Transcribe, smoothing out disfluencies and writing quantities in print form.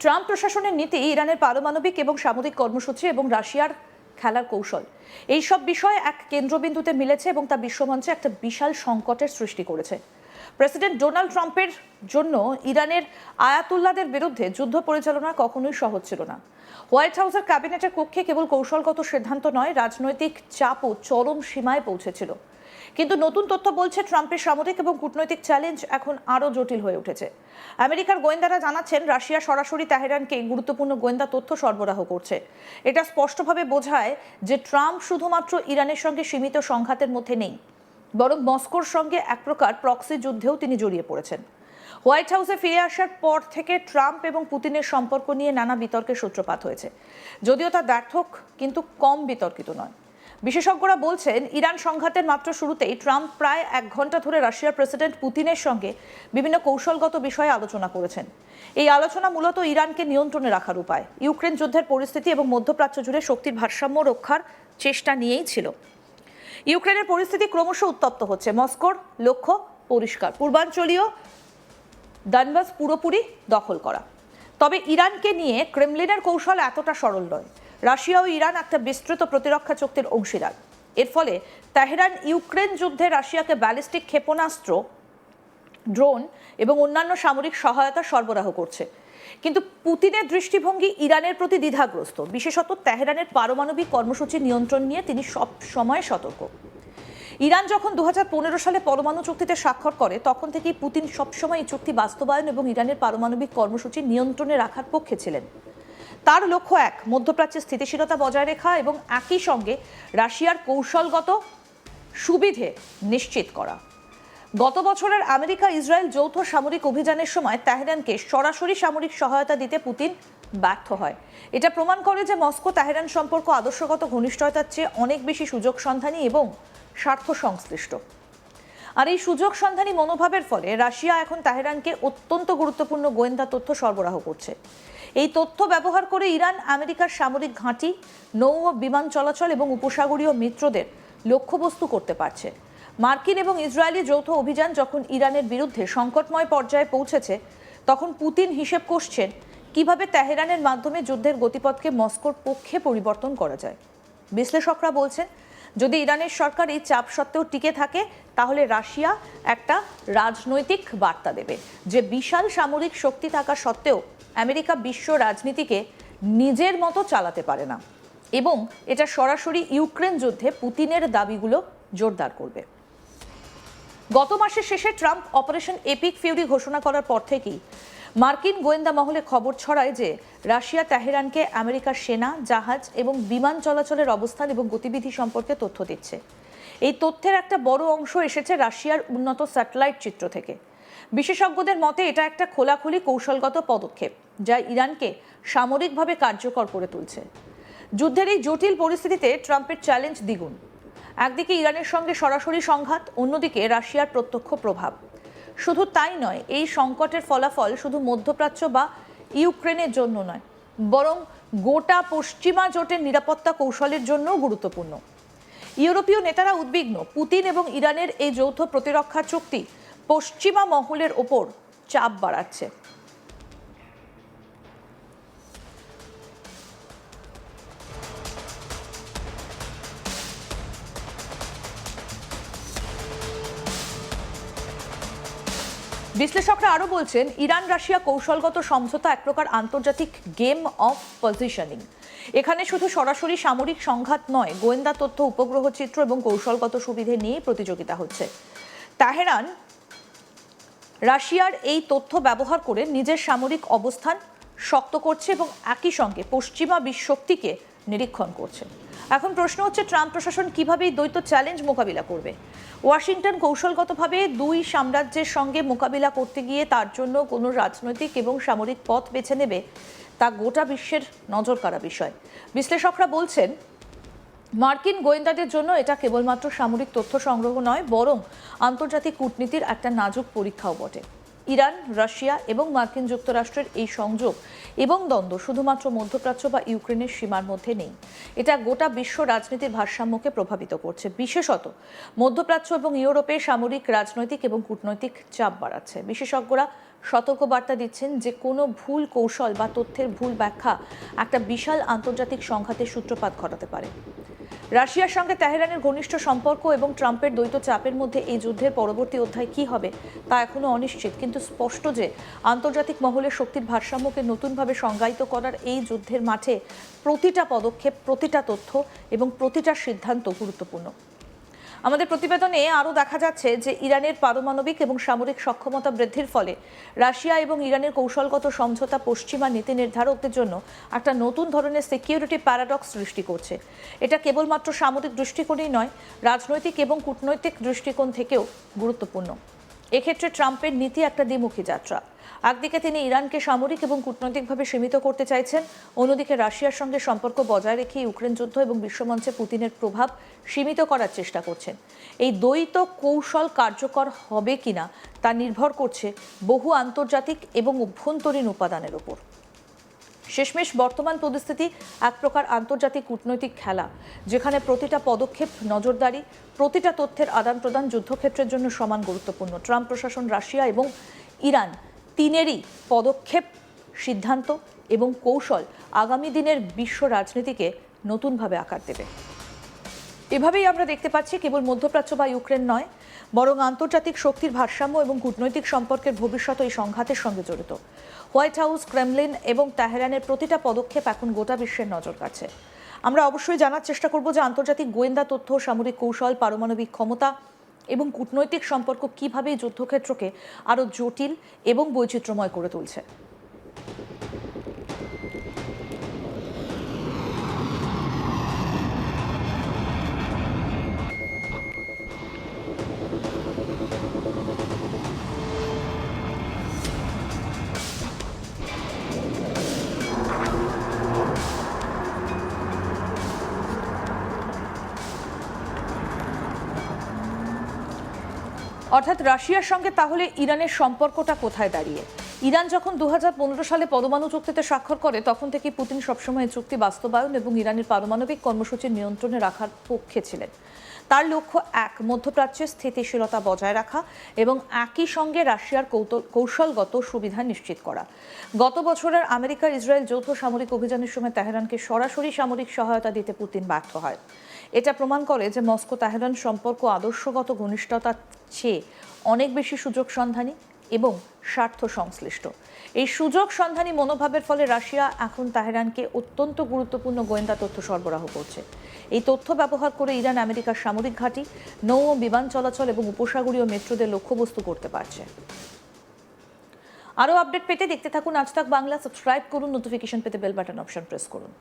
Trump প্রশাসনের নীতি, ইরানের পারমাণবিক এবং সামরিক কর্মসূচি এবং রাশিয়ার খেলার কৌশল, এই সব বিষয় এক কেন্দ্রবিন্দুতে মিলেছে এবং তা বিশ্বমঞ্চে একটা বিশাল সংকটের সৃষ্টি করেছে। প্রেসিডেন্ট ডোনাল্ড ট্রাম্পের জন্য ইরানের আয়াতুল্লাদের বিরুদ্ধে যুদ্ধ পরিচালনা কখনোই সহজ ছিল না। হোয়াইট হাউসের ক্যাবিনেটের কক্ষে কেবল কৌশলগত সিদ্ধান্ত নয়, রাজনৈতিক চাপও চরম সীমায় পৌঁছেছিল। কিন্তু নতুন তথ্য বলছে ট্রাম্পের সামরিক এবং কূটনৈতিক চ্যালেঞ্জ এখন আরও জটিল হয়ে উঠেছে। আমেরিকার গোয়েন্দারা জানাচ্ছেন, রাশিয়া সরাসরি তেহরানকে গুরুত্বপূর্ণ গোয়েন্দা তথ্য সরবরাহ করছে। এটা স্পষ্টভাবে বোঝায় যে ট্রাম্প শুধুমাত্র ইরানের সঙ্গে সীমিত সংঘাতের মধ্যে নেই, বরং মস্কোর সঙ্গে এক প্রকার প্রক্সি যুদ্ধেও তিনি জড়িয়ে পড়েছেন। হোয়াইট হাউসে ফিরে আসার পর থেকে ট্রাম্প এবং পুতিনের সম্পর্ক নিয়ে নানা বিতর্কের সূত্রপাত হয়েছে, যদিও তা দ্ব্যর্থক কিন্তু কম বিতর্কিত নয়। বিশেষজ্ঞরা বলছেন, ইরান সংঘাতের মাত্র শুরুতেই ট্রাম্প প্রায় 1 ঘন্টা ধরে রাশিয়ার প্রেসিডেন্ট পুতিনের সঙ্গে বিভিন্ন কৌশলগত বিষয়ে আলোচনা করেছেন। এই আলোচনা মূলত ইরানকে নিয়ন্ত্রণে রাখার উপায়, ইউক্রেন যুদ্ধের পরিস্থিতি এবং মধ্যপ্রাচ্য জুড়ে শক্তির ভারসাম্য রক্ষার চেষ্টা নিয়েই ছিল। ইউক্রেনের পরিস্থিতি ক্রমশ উত্তপ্ত হচ্ছে। মস্কোর লক্ষ্য পরিষ্কার, পূর্বাঞ্চলীয় ডনবাস পুরোপুরি দখল করা। তবে ইরানকে নিয়ে ক্রেমলিনের কৌশল এতটা সরল নয়। রাশিয়া ও ইরান একটা বিস্তৃত প্রতিরক্ষা চুক্তির অংশীদার। এর ফলে তেহরান ইউক্রেন যুদ্ধে রাশিয়াকে ব্যালিস্টিক ক্ষেপণাস্ত্র, ড্রোন এবং অন্যান্য সামরিক সহায়তা সরবরাহ করছে। কিন্তু পুতিনের দৃষ্টিভঙ্গি ইরানের প্রতি দ্বিধাগ্রস্ত, বিশেষত তেহরানের পারমাণবিক কর্মসূচি নিয়ন্ত্রণ নিয়ে তিনি সব সময় সতর্ক। ইরান যখন 2015 সালে পরমাণু চুক্তিতে স্বাক্ষর করে, তখন থেকেই পুতিন সবসময় এই চুক্তি বাস্তবায়ন এবং ইরানের পারমাণবিক কর্মসূচি নিয়ন্ত্রণে রাখার পক্ষে ছিলেন। তার লক্ষ্য এক, মধ্যপ্রাচ্যে স্থিতিশীলতা বজায় রাখা এবং একই সঙ্গে রাশিয়ার কৌশলগত সুবিধে নিশ্চিত করা। গত বছরের আমেরিকা ইসরায়েল যৌথ সামরিক অভিযানের সময় তেহরানকে সরাসরি সামরিক সহায়তা দিতে পুতিন ব্যর্থ হয়। এটা প্রমাণ করে যে মস্কো তেহরান সম্পর্ক আদর্শগত ঘনিষ্ঠতার চেয়ে অনেক বেশি সুযোগ সন্ধানী এবং স্বার্থ সংশ্লিষ্ট। আর এই সুযোগ সন্ধানী মনোভাবের ফলে রাশিয়া এখন তেহরানকে অত্যন্ত গুরুত্বপূর্ণ গোয়েন্দা তথ্য সরবরাহ করছে। এই তথ্য ব্যবহার করে ইরান আমেরিকার সামরিক ঘাঁটি, নৌ ও বিমান চলাচল এবং উপসাগরীয় মিত্রদের লক্ষ্যবস্তু করতে পারছে। মার্কিন এবং ইসরায়েলি যৌথ অভিযান যখন ইরানের বিরুদ্ধে সংকটময় পর্যায়ে পৌঁছেছে, তখন পুতিন হিসেব কষছেন কিভাবে তেহরানের মাধ্যমে যুদ্ধের গতিপথকে মস্কোর পক্ষে পরিবর্তন করা যায়। বিশ্লেষকরা বলছেন, যদি ইরানের সরকার এই চাপ সত্ত্বেও টিকে থাকে, তাহলে রাশিয়া একটা রাজনৈতিক বার্তা দেবে যে বিশাল সামরিক শক্তি থাকা সত্ত্বেও আমেরিকা বিশ্ব রাজনীতিকে নিজের মতো চালাতে পারে না, এবং এটা সরাসরি ইউক্রেন যুদ্ধে পুতিনের দাবিগুলো জোরদার করবে। গত মাসের শেষে ট্রাম্প অপারেশন এপিক ফিউরি ঘোষণা করার পর থেকেই মার্কিন গোয়েন্দা মহলে খবর ছড়ায় যে রাশিয়া তেহরানকে আমেরিকার সেনা, জাহাজ এবং বিমান চলাচলের অবস্থান এবং গতিবিধি সম্পর্কে তথ্য দিচ্ছে। এই তথ্যের একটা বড় অংশ এসেছে রাশিয়ার উন্নত স্যাটেলাইট চিত্র থেকে। বিশেষজ্ঞদের মতে এটা একটা খোলাখুলি কৌশলগত পদক্ষেপ, যা ইরানকে সামরিকভাবে কার্যকর করে তুলছে। যুদ্ধের এই জটিল পরিস্থিতিতে ট্রাম্পের চ্যালেঞ্জ দ্বিগুণ। একদিকে ইরানের সঙ্গে সরাসরি সংঘাত, অন্যদিকে রাশিয়ার প্রত্যক্ষ প্রভাব। শুধু তাই নয়, এই সংকটের ফলাফল শুধু মধ্যপ্রাচ্য বা ইউক্রেনের জন্য নয়, বরং গোটা পশ্চিমা জোটের নিরাপত্তা কৌশলের জন্যও গুরুত্বপূর্ণ। ইউরোপীয় নেতারা উদ্বিগ্ন, পুতিন এবং ইরানের এই যৌথ প্রতিরক্ষা চুক্তি পশ্চিমা মহলের ওপর চাপ বাড়াচ্ছে। বিশ্লেষকরা আরও বলছেন, ইরান রাশিয়া কৌশলগত সমঝোতা এক প্রকার আন্তর্জাতিক গেম অফ পজিশনিং। এখানে শুধু সরাসরি সামরিক সংঘাত নয়, গোয়েন্দা তথ্য, উপগ্রহ চিত্র এবং কৌশলগত সুবিধে নিয়ে প্রতিযোগিতা হচ্ছে। তেহরান রাশিয়ার এই তথ্য ব্যবহার করে নিজের সামরিক অবস্থান শক্ত করছে এবং একই সঙ্গে পশ্চিমা বিশ্বশক্তিকে নিরীক্ষণ করছে। এখন প্রশ্ন হচ্ছে, ট্রাম্প প্রশাসন কিভাবে এই দ্বৈত চ্যালেঞ্জ মোকাবিলা করবে? ওয়াশিংটন কৌশলগতভাবে দুই সাম্রাজ্যের সঙ্গে মোকাবিলা করতে গিয়ে তার জন্য কোনো রাজনৈতিক এবং সামরিক পথ বেছে নেবে, তা গোটা বিশ্বের নজর কাড়া বিষয়। বিশ্লেষকরা বলছেন, মার্কিন গোয়েন্দাদের জন্য এটা কেবলমাত্র সামরিক তথ্য সংগ্রহ নয়, বরং আন্তর্জাতিক কূটনীতির একটা নাজুক পরীক্ষাও বটে। ইরান, রাশিয়া এবং মার্কিন যুক্তরাষ্ট্রের এই সংযোগ এবং দ্বন্দ্ব শুধুমাত্র মধ্যপ্রাচ্য বা ইউক্রেনের সীমার মধ্যে নেই, এটা গোটা বিশ্ব রাজনীতির ভারসাম্যকে প্রভাবিত করছে। বিশেষত মধ্যপ্রাচ্য এবং ইউরোপে সামরিক, রাজনৈতিক এবং কূটনৈতিক চাপ বাড়াচ্ছে। বিশেষজ্ঞরা সতর্কবার্তা দিচ্ছেন যে কোনো ভুল কৌশল বা তথ্যের ভুল ব্যাখ্যা একটা বিশাল আন্তর্জাতিক সংঘাতের সূত্রপাত ঘটাতে পারে। রাশিয়ার সঙ্গে তেহরানের ঘনিষ্ঠ সম্পর্ক এবং ট্রাম্পের দ্বৈত চাপের মধ্যে এই যুদ্ধের পরবর্তী অধ্যায় কী হবে তা এখনও অনিশ্চিত, কিন্তু স্পষ্ট যে আন্তর্জাতিক মহলে শক্তির ভারসাম্যকে নতুনভাবে সংজ্ঞায়িত করার এই যুদ্ধের মাঠে প্রতিটা পদক্ষেপ, প্রতিটা তথ্য এবং প্রতিটা সিদ্ধান্ত গুরুত্বপূর্ণ। আমাদের প্রতিবেদনে আরও দেখা যাচ্ছে যে ইরানের পারমাণবিক এবং সামরিক সক্ষমতা বৃদ্ধির ফলে রাশিয়া এবং ইরানের কৌশলগত সমঝোতা পশ্চিমা নীতি নির্ধারকদের জন্য একটা নতুন ধরনের সিকিউরিটি প্যারাডক্স সৃষ্টি করছে। এটা কেবলমাত্র সামরিক দৃষ্টিকোণেই নয়, রাজনৈতিক এবং কূটনৈতিক দৃষ্টিকোণ থেকেও গুরুত্বপূর্ণ। এক্ষেত্রে ট্রাম্পের নীতি একটা দ্বিমুখী যাত্রা। একদিকে তিনি ইরানকে সামরিক এবং কূটনৈতিকভাবে সীমিত করতে চাইছেন, অন্যদিকে রাশিয়ার সঙ্গে সম্পর্ক বজায় রেখে ইউক্রেন যুদ্ধ এবং বিশ্বমঞ্চে পুতিনের প্রভাব সীমিত করার চেষ্টা করছেন। এই দ্বৈত কৌশল কার্যকর হবে কিনা তা নির্ভর করছে বহু আন্তর্জাতিক এবং অভ্যন্তরীণ উপাদানের উপর। শেষমেশ বর্তমান পরিস্থিতি এক প্রকার আন্তর্জাতিক কূটনৈতিক খেলা, যেখানে প্রতিটা পদক্ষেপ নজরদারি, প্রতিটা তথ্যের আদান প্রদান যুদ্ধক্ষেত্রের জন্য সমান গুরুত্বপূর্ণ। ট্রাম্প প্রশাসন, রাশিয়া এবং ইরান তিনেরই পদক্ষেপ, সিদ্ধান্ত এবং কৌশল আগামী দিনের বিশ্ব রাজনীতিকে নতুনভাবে আকার দেবে। এভাবেই আমরা দেখতে পাচ্ছি কেবল মধ্যপ্রাচ্য বা ইউক্রেন নয়, বরং আন্তর্জাতিক শক্তির ভারসাম্য এবং কূটনৈতিক সম্পর্কের ভবিষ্যৎ এই সংঘাতের সঙ্গে জড়িত। হোয়াইট হাউস, ক্রেমলিন এবং তেহরানের প্রতিটা পদক্ষেপ এখন গোটা বিশ্বের নজর কাড়ছে। আমরা অবশ্যই জানার চেষ্টা করব যে আন্তর্জাতিক গোয়েন্দা তথ্য, সামরিক কৌশল, পারমাণবিক ক্ষমতা এবং কূটনৈতিক সম্পর্ক কীভাবে এই যুদ্ধক্ষেত্রকে আরও জটিল এবং বৈচিত্র্যময় করে তুলছে। অর্থাৎ রাশিয়ার সঙ্গে তাহলে ইরানের সম্পর্কটা কোথায় দাঁড়িয়ে? ইরান যখন 2015 সালে পরমাণু চুক্তিতে স্বাক্ষর করে, তখন থেকে পুতিন সবসময় চুক্তি বাস্তবায়ন এবং ইরানের পারমাণবিক কর্মসূচি নিয়ন্ত্রণে রাখার পক্ষে ছিলেন। তার লক্ষ্য এক, মধ্যপ্রাচ্যে স্থিতিশীলতা বজায় রাখা এবং একই সঙ্গে রাশিয়ার কৌশলগত সুবিধা নিশ্চিত করা। গত বছরের আমেরিকা ইসরায়েল যৌথ সামরিক অভিযানের সময় তেহরানকে সরাসরি সামরিক সহায়তা দিতে পুতিন ব্যর্থ হয়। এটা প্রমাণ করে যে মস্কো তেহরান সম্পর্ক আদর্শগত ঘনিষ্ঠতার চেয়ে অনেক বেশি সুযোগ সন্ধানী এবং স্বার্থ সংশ্লিষ্ট। এই সুযোগ সন্ধানী মনোভাবের ফলে রাশিয়া এখন তেহরানকে অত্যন্ত গুরুত্বপূর্ণ গোয়েন্দা তথ্য সরবরাহ করছে। এই তথ্য ব্যবহার করে ইরান আমেরিকার সামরিক ঘাঁটি, নৌ ও বিমান চলাচল এবং উপসাগরীয় মেট্রোদের লক্ষ্যবস্তু করতে পারছে। আরও আপডেট পেতে দেখতে থাকুন আজ তাক বাংলা। সাবস্ক্রাইব করুন, নোটিফিকেশন পেতে বেল বাটন অপশন প্রেস করুন।